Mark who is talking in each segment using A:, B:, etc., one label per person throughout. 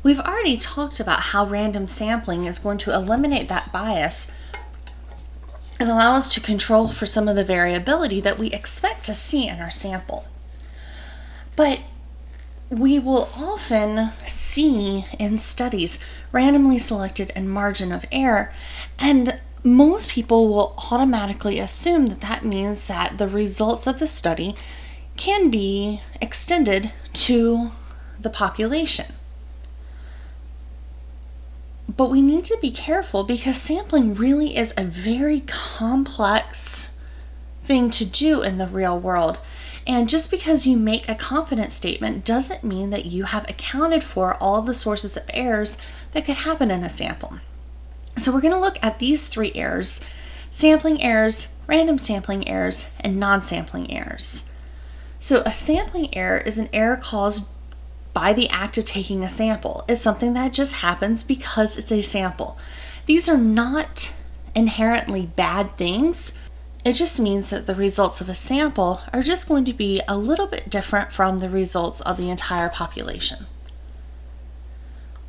A: we've already talked about how random sampling is going to eliminate that bias and allow us to control for some of the variability that we expect to see in our sample. But we will often see in studies randomly selected and margin of error, and most people will automatically assume that that means that the results of the study can be extended to the population. But we need to be careful because sampling really is a very complex thing to do in the real world. And just because you make a confidence statement doesn't mean that you have accounted for all of the sources of errors that could happen in a sample. So we're going to look at these 3 errors: sampling errors, random sampling errors, and non-sampling errors. So a sampling error is an error caused by the act of taking a sample. It's something that just happens because it's a sample. These are not inherently bad things. It just means that the results of a sample are just going to be a little bit different from the results of the entire population.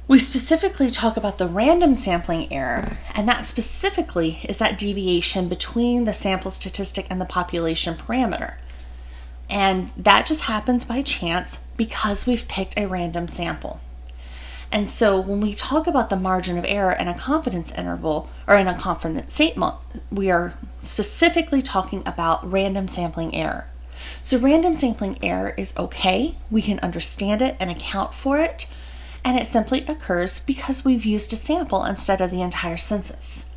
A: We specifically talk about the random sampling error, and that specifically is that deviation between the sample statistic and the population parameter. And that just happens by chance because we've picked a random sample. And so when we talk about the margin of error in a confidence interval or in a confidence statement, we are specifically talking about random sampling error. So random sampling error is okay. We can understand it and account for it. And it simply occurs because we've used a sample instead of the entire census.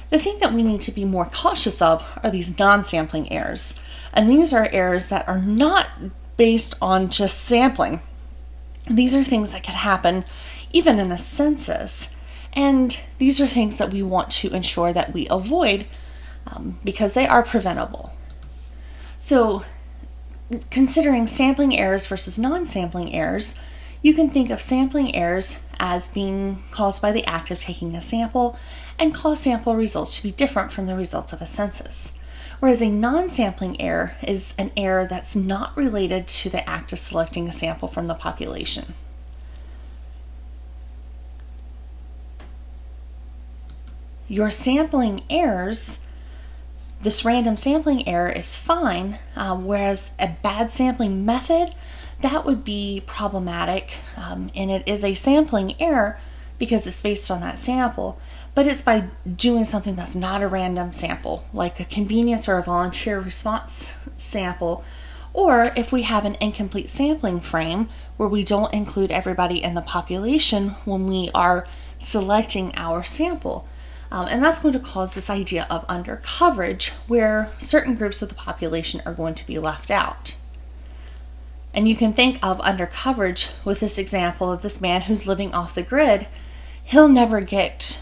A: The thing that we need to be more cautious of are these non-sampling errors. And these are errors that are not based on just sampling. These are things that could happen even in a census. And these are things that we want to ensure that we avoid because they are preventable. So considering sampling errors versus non-sampling errors, you can think of sampling errors as being caused by the act of taking a sample and cause sample results to be different from the results of a census. Whereas a non-sampling error is an error that's not related to the act of selecting a sample from the population. Your sampling errors, this random sampling error is fine, whereas a bad sampling method, that would be problematic, and it is a sampling error because it's based on that sample, but it's by doing something that's not a random sample, like a convenience or a volunteer response sample, or if we have an incomplete sampling frame where we don't include everybody in the population when we are selecting our sample. And that's going to cause this idea of undercoverage, where certain groups of the population are going to be left out. And you can think of undercoverage with this example of this man who's living off the grid. He'll never get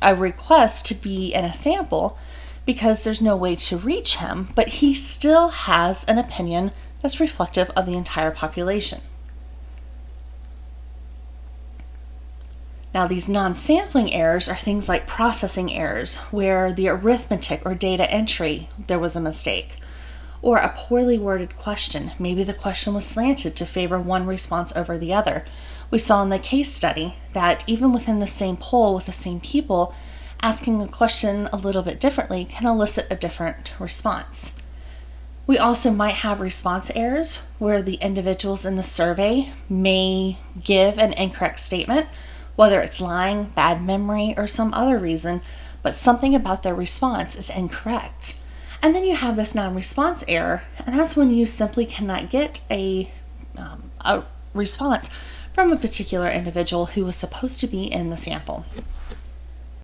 A: a request to be in a sample because there's no way to reach him, but he still has an opinion that's reflective of the entire population. Now, these non-sampling errors are things like processing errors, where the arithmetic or data entry, there was a mistake, or a poorly worded question. Maybe the question was slanted to favor one response over the other. We saw in the case study that even within the same poll with the same people, asking a question a little bit differently can elicit a different response. We also might have response errors where the individuals in the survey may give an incorrect statement, whether it's lying, bad memory, or some other reason, but something about their response is incorrect. And then you have this non-response error, and that's when you simply cannot get a response from a particular individual who was supposed to be in the sample.